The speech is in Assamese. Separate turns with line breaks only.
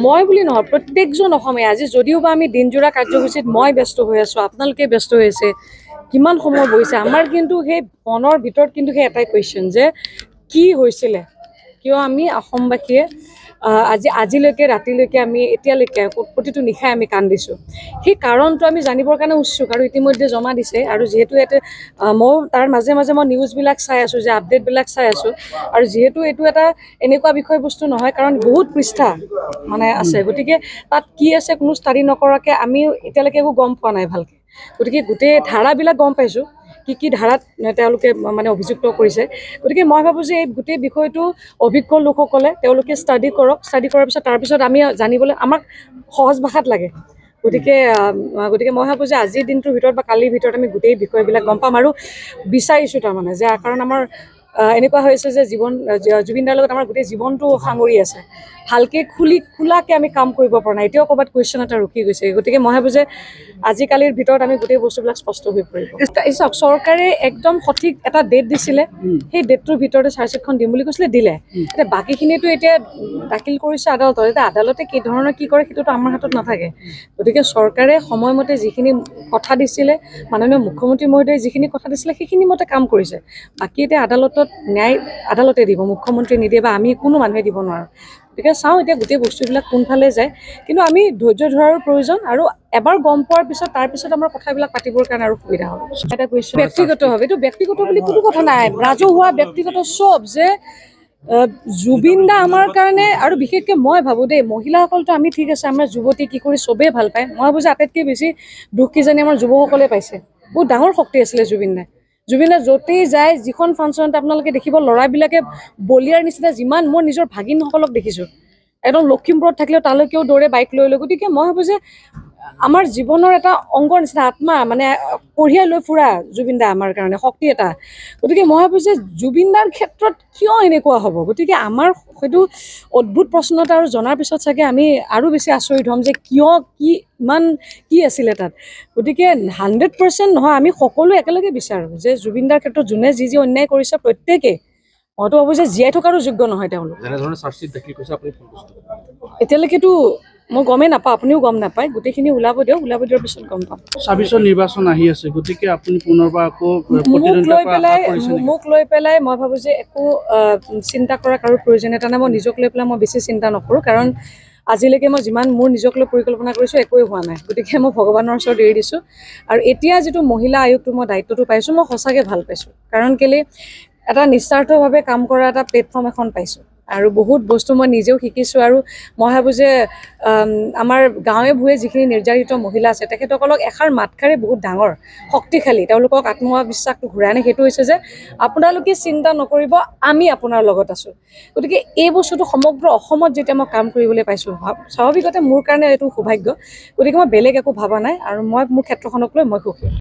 মই বুলি নহয়, প্ৰত্যেকজন অসমীয়া আজি যদিও বা আমি দিনজোৰা কাৰ্যসূচীত মই ব্যস্ত হৈ আছোঁ, আপোনালোকে ব্যস্ত হৈ আছে, কিমান সময় বহিছে, আমাৰ কিন্তু সেই মনৰ ভিতৰত কিন্তু সেই এটাই কুৱেশ্যন যে কি হৈছিলে, কিয় আমি অসমবাসীয়ে আজিলৈকে ৰাতিলৈকে আমি এতিয়ালৈকে প্ৰতিটো নিশাই আমি কান্দিছোঁ। সেই কাৰণটো আমি জানিবৰ কাৰণে উৎসুক আৰু ইতিমধ্যে জমা দিছে। আৰু যিহেতু ইয়াতে ময়ো তাৰ মাজে মাজে মই নিউজবিলাক চাই আছোঁ, যে আপডেটবিলাক চাই আছোঁ, আৰু যিহেতু এইটো এটা এনেকুৱা বিষয়বস্তু নহয়, কাৰণ বহুত পৃষ্ঠা মানে আছে, গতিকে তাত কি আছে কোনো ষ্টাডি নকৰাকৈ আমি এতিয়ালৈকে একো গম পোৱা নাই ভালকৈ। গতিকে গোটেই ধাৰাবিলাক গম পাইছোঁ, কি ধাৰাত তেওঁলোকে মানে অভিযুক্ত কৰিছে। গতিকে মই ভাবোঁ যে এই গোটেই বিষয়টো অভিজ্ঞ লোকসকলে তেওঁলোকে ষ্টাডি কৰক, ষ্টাডি কৰাৰ পিছত তাৰপিছত আমি জানিবলৈ আমাক সহজ ভাষাত লাগে। গতিকে মই ভাবোঁ যে আজিৰ দিনটোৰ ভিতৰত বা কালিৰ ভিতৰত আমি গোটেই বিষয়বিলাক গম পাম আৰু বিচাৰিছোঁ তাৰমানে যে, কাৰণ আমাৰ এনেকুৱা হৈছে যে জুবিন দাৰ লগত আমাৰ গোটেই জীৱনটো সাঙুৰি আছে, ভালকৈ খোলাকৈ আমি কাম কৰিব পৰা নাই, এতিয়াও ক'ৰবাত কুৱেশ্যন এটা ৰখি গৈছে। গতিকে মই ভাবোঁ যে আজিকালিৰ ভিতৰত আমি গোটেই বস্তুবিলাক স্পষ্ট হৈ পৰিব। চাওক, চৰকাৰে একদম সঠিক এটা ডেট দিছিলে, সেই ডেটটোৰ ভিতৰতে চাৰ্জশ্বিটখন দিম বুলি কৈছিলে, দিলে। এতিয়া বাকীখিনিতো এতিয়া দাখিল কৰিছে আদালতত, এতিয়া আদালতে কি ধৰণৰ কি কৰে সেইটোতো আমাৰ হাতত নাথাকে। গতিকে চৰকাৰে সময়মতে যিখিনি কথা দিছিলে, মাননীয় মুখ্যমন্ত্ৰী মহোদয়ে যিখিনি কথা দিছিলে সেইখিনি মতে কাম কৰিছে। বাকী এতিয়া আদালতত ন্যায় আদালতে দিব, মুখ্যমন্ত্ৰীয়ে নিদিয়ে বা আমি কোনো মানুহে দিব নোৱাৰোঁ। গতিকে চাওঁ এতিয়া গোটেই বস্তুবিলাক কোনফালে যায়, কিন্তু আমি ধৈৰ্য ধৰাৰো প্ৰয়োজন, আৰু এবাৰ গম পোৱাৰ পিছত তাৰপিছত আমাৰ কথাবিলাক পাতিবৰ কাৰণে আৰু সুবিধা হ'ব। এটা কুৱেশ্যন ব্যক্তিগতভাৱে, এইটো ব্যক্তিগত বুলি কোনো কথা নাই, ৰাজহুৱা ব্যক্তিগত চব, যে জুবিন দা আমাৰ কাৰণে, আৰু বিশেষকৈ মই ভাবোঁ দেই, মহিলাসকলতো আমি ঠিক আছে, আমাৰ যুৱতী কি কৰি চবেই ভাল পায়, মই ভাবোঁ যে আটাইতকৈ বেছি দুখ কিজানি আমাৰ যুৱকসকলে পাইছে। বহুত ডাঙৰ শক্তি আছিলে জুবিন দা। জুবিন দা য'তেই যায়, যিখন ফাংচনতে আপোনালোকে দেখিব ল'ৰাবিলাকে বলিয়াৰ নিচিনা, যিমান মই নিজৰ ভাগিনসকলক দেখিছোঁ, একদম লখিমপুৰত থাকিলেও তালৈকেও দৌৰে বাইক লৈ লৈ। গতিকে মই ভাবোঁ যে আমাৰ জীৱনৰ এটা অংগৰ নিচিনা, আত্মা মানে কঢ়িয়াই লৈ ফুৰা জুবিন দা আমাৰ কাৰণে শক্তি এটা। গতিকে মই ভাবোঁ যে জুবিন দাৰ ক্ষেত্ৰত কিয় এনেকুৱা হ'ব। গতিকে আমাৰ হয়তো অদ্ভুত প্ৰশ্ন এটা, আৰু জনাৰ পিছত চাগে আমি আৰু বেছি আচৰিত হ'ম যে কিয়, ইমান কি আছিলে তাত। গতিকে 100% নহয়, আমি সকলোৱে একেলগে বিচাৰোঁ যে জুবিন দাৰ ক্ষেত্ৰত যোনে যি অন্যায় কৰিছে প্ৰত্যেকেই, মইতো ভাবোঁ যে জীয়াই থকাৰো যোগ্য নহয় তেওঁলোক। এতিয়ালৈকেতো মই গমেই নাপাওঁ, আপুনিও গম নাপায়, গোটেইখিনি ওলাব দিয়াৰ পিছত গম পাম।
২৬ৰ নিৰ্বাচন আহি আছে, গতিকে আপুনি পুনৰবাৰ আকৌ
মোক লৈ পেলাই মই ভাবোঁ যে একো চিন্তা কৰা কাৰো প্ৰয়োজনীয়তা নাই। মই নিজক লৈ পেলাই মই বেছি চিন্তা নকৰোঁ, কাৰণ আজিলৈকে মই যিমান মোৰ নিজক লৈ পৰিকল্পনা কৰিছোঁ একোৱেই হোৱা নাই। গতিকে মই ভগৱানৰ ওচৰত এৰি দিছোঁ। আৰু এতিয়া যিটো মহিলা আয়োগটো মই দায়িত্বটো পাইছোঁ, মই সঁচাকৈ ভাল পাইছোঁ, কাৰণ কেলৈ এটা নিস্বাৰ্থভাৱে কাম কৰা এটা প্লেটফৰ্ম এখন পাইছোঁ, আৰু বহুত বস্তু মই নিজেও শিকিছোঁ। আৰু মই ভাবোঁ যে আমাৰ গাঁৱে ভূঞে যিখিনি নিৰ্যাতিত মহিলা আছে, তেখেতসকলক এষাৰ মাতষাৰেই বহুত ডাঙৰ শক্তিশালী, তেওঁলোকক আত্মবিশ্বাসটো ঘূৰাই আনে। সেইটো হৈছে যে আপোনালোকে চিন্তা নকৰিব, আমি আপোনাৰ লগত আছোঁ। গতিকে এই বস্তুটো সমগ্ৰ অসমত যেতিয়া মই কাম কৰিবলৈ পাইছোঁ, স্বাভাৱিকতে মোৰ কাৰণে এইটো সৌভাগ্য। গতিকে মই বেলেগ একো ভবা নাই, আৰু মই মোৰ ক্ষেত্ৰখনক লৈ মই সুখী।